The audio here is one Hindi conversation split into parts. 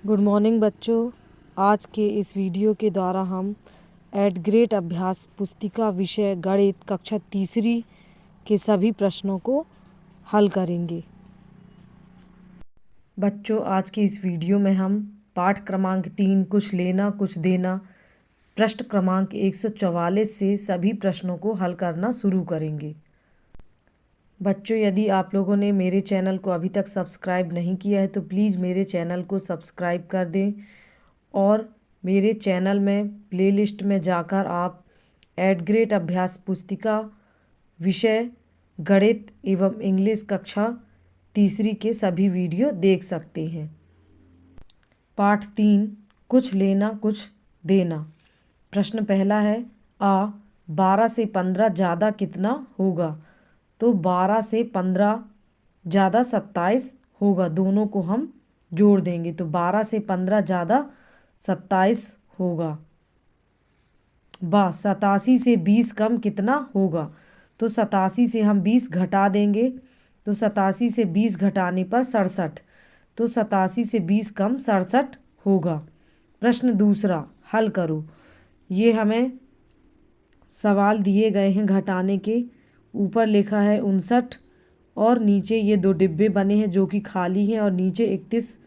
गुड मॉर्निंग बच्चों। आज के इस वीडियो के द्वारा हम एट ग्रेड अभ्यास पुस्तिका विषय गणित कक्षा तीसरी के सभी प्रश्नों को हल करेंगे। बच्चों, आज के इस वीडियो में हम पाठ क्रमांक 3 कुछ लेना कुछ देना पृष्ठ क्रमांक 144 से सभी प्रश्नों को हल करना शुरू करेंगे। बच्चों, यदि आप लोगों ने मेरे चैनल को अभी तक सब्सक्राइब नहीं किया है तो प्लीज़ मेरे चैनल को सब्सक्राइब कर दें और मेरे चैनल में प्लेलिस्ट में जाकर आप एट ग्रेड अभ्यास पुस्तिका विषय गणित एवं इंग्लिश कक्षा तीसरी के सभी वीडियो देख सकते हैं। पाठ 3 कुछ लेना कुछ देना। प्रश्न पहला है, 12 से 15 ज़्यादा कितना होगा? तो 12 से 15 ज़्यादा 27 होगा। दोनों को हम जोड़ देंगे तो 12 से 15 ज़्यादा 27 होगा। 87 से 20 कम कितना होगा? तो 87 से हम 20 घटा देंगे तो 87 से 20 घटाने पर 67। तो 87 से 20 कम 67 होगा। प्रश्न दूसरा, हल करो। ये हमें सवाल दिए गए हैं घटाने के। ऊपर लिखा है 59 और नीचे ये 2 डिब्बे बने हैं जो कि खाली हैं और नीचे 31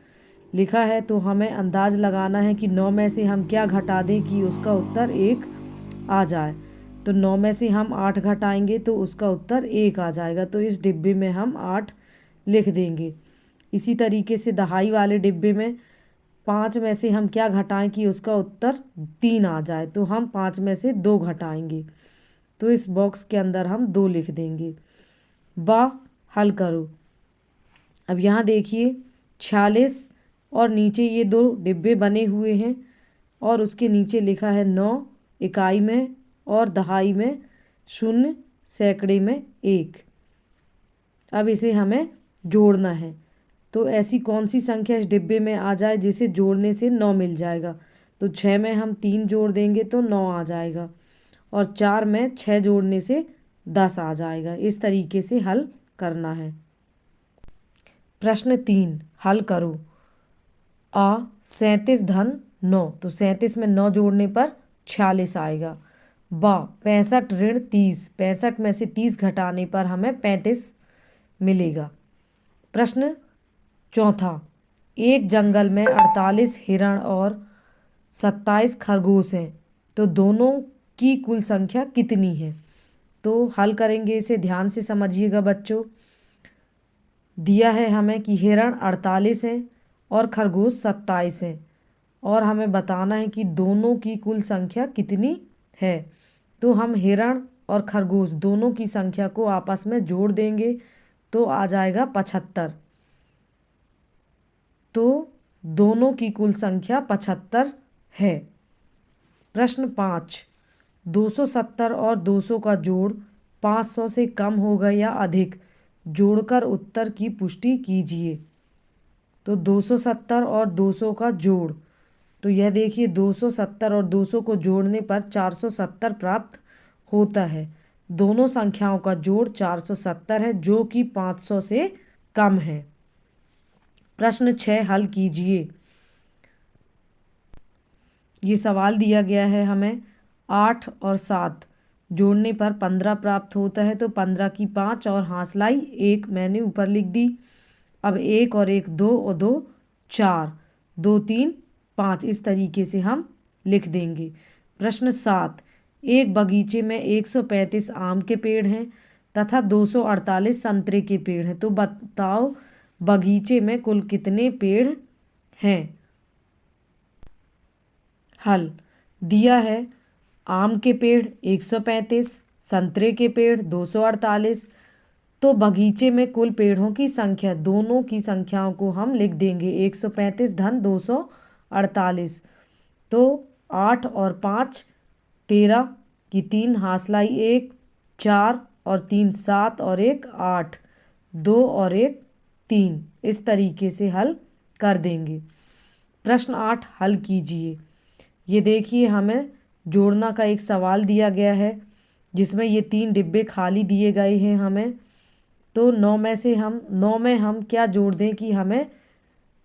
लिखा है। तो हमें अंदाज़ लगाना है कि 9 में से हम क्या घटा दें कि उसका उत्तर 1 आ जाए। तो 9 में से हम 8 घटाएंगे तो उसका उत्तर 1 आ जाएगा। तो इस डिब्बे में हम 8 लिख देंगे। इसी तरीके से दहाई वाले डिब्बे में 5 में से हम क्या घटाएं कि उसका उत्तर 3 आ जाए। तो हम 5 में से 2 घटाएंगे तो इस बॉक्स के अंदर हम 2 लिख देंगे। हल करो। अब यहाँ देखिए 46 और नीचे ये 2 डिब्बे बने हुए हैं और उसके नीचे लिखा है 9 इकाई में और दहाई में 0 सैकड़े में 1। अब इसे हमें जोड़ना है। तो ऐसी कौन सी संख्या इस डिब्बे में आ जाए जिसे जोड़ने से 9 मिल जाएगा? तो 6 में हम 3 जोड़ देंगे तो 9 आ जाएगा और 4 में 6 जोड़ने से 10 आ जाएगा। इस तरीके से हल करना है। प्रश्न 3, हल करो। 37 धन 9 तो 37 में 9 जोड़ने पर 46 आएगा। 65 ऋण 30 65 में से 30 घटाने पर हमें 35 मिलेगा। प्रश्न चौथा, एक जंगल में 48 हिरण और 27 खरगोश हैं तो दोनों की कुल संख्या कितनी है? तो हल करेंगे इसे। ध्यान से समझिएगा बच्चों। दिया है हमें कि हिरण 48 हैं और खरगोश 27 हैं और हमें बताना है कि दोनों की कुल संख्या कितनी है। तो हम हिरण और खरगोश दोनों की संख्या को आपस में जोड़ देंगे तो आ जाएगा 75। तो दोनों की कुल संख्या 75 है। प्रश्न 5, 270 और 200 का जोड़ 500 से कम होगा या अधिक? जोड़कर उत्तर की पुष्टि कीजिए। तो 270 और 200 का जोड़, तो यह देखिए 270 और 200 को जोड़ने पर 470 प्राप्त होता है। दोनों संख्याओं का जोड़ 470 है जो कि 500 से कम है। प्रश्न 6, हल कीजिए। ये सवाल दिया गया है हमें 8 और 7 जोड़ने पर 15 प्राप्त होता है। तो 15 की 5 और हासलाई 1 मैंने ऊपर लिख दी। अब 1 और 1 2 और 2 4 2 3 5 इस तरीके से हम लिख देंगे। प्रश्न 7, एक बगीचे में 135 आम के पेड़ हैं तथा 248 संतरे के पेड़ हैं। तो बताओ बगीचे में कुल कितने पेड़ हैं? हल दिया है आम के पेड़ 135, संतरे के पेड़ 248। तो बगीचे में कुल पेड़ों की संख्या, दोनों की संख्याओं को हम लिख देंगे 135 धन 248। तो 8 और 5 13 की 3 हासलाई 1 4 और 3 7 और 1 8 2 और 1 3 इस तरीके से हल कर देंगे। प्रश्न 8, हल कीजिए। ये देखिए हमें जोड़ना का एक सवाल दिया गया है जिसमें ये 3 डिब्बे खाली दिए गए हैं हमें। तो 9 में हम क्या जोड़ दें कि हमें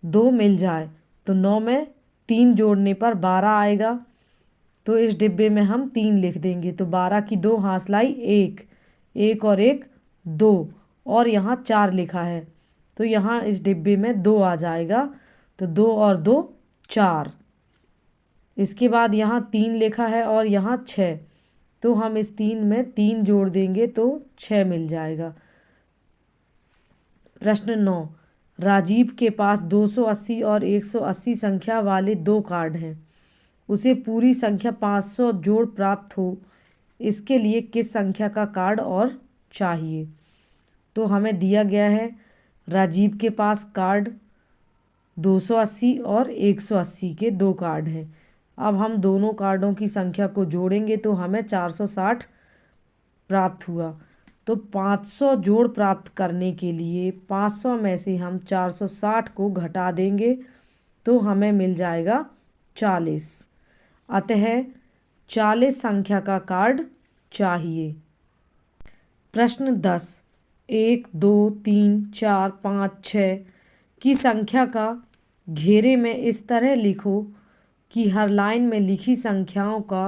2 मिल जाए? तो 9 में 3 जोड़ने पर 12 आएगा। तो इस डिब्बे में हम 3 लिख देंगे। तो 12 की 2 हासलाई 1, 1 और 1 2, और यहाँ 4 लिखा है तो यहाँ इस डिब्बे में 2 आ जाएगा। तो 2 और 2 4। इसके बाद यहाँ 3 लिखा है और यहाँ 6, तो हम इस 3 में 3 जोड़ देंगे तो 6 मिल जाएगा। प्रश्न 9, राजीव के पास 280 और 180 संख्या वाले 2 कार्ड हैं। उसे पूरी संख्या 500 जोड़ प्राप्त हो, इसके लिए किस संख्या का कार्ड और चाहिए। तो हमें दिया गया है राजीव के पास कार्ड 280 और 180 के 2 कार्ड हैं। अब हम दोनों कार्डों की संख्या को जोड़ेंगे तो हमें 460 प्राप्त हुआ। तो 500 जोड़ प्राप्त करने के लिए 500 में से हम 460 को घटा देंगे तो हमें मिल जाएगा 40। अतः 40 संख्या का कार्ड चाहिए। प्रश्न 10, 1 2 3 4 5 6 की संख्या का घेरे में इस तरह लिखो कि हर लाइन में लिखी संख्याओं का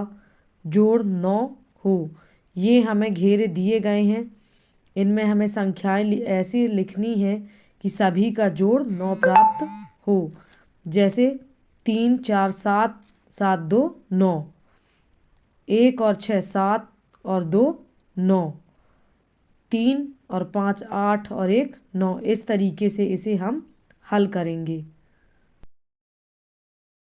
जोड़ 9 हो। ये हमें घेरे दिए गए हैं, इनमें हमें संख्याएं ऐसी लिखनी है कि सभी का जोड़ 9 प्राप्त हो। जैसे 3 4 7 7 2 9, 1 और 6 7 और 2 9, 3 और 5 8 और 1 9। इस तरीके से इसे हम हल करेंगे।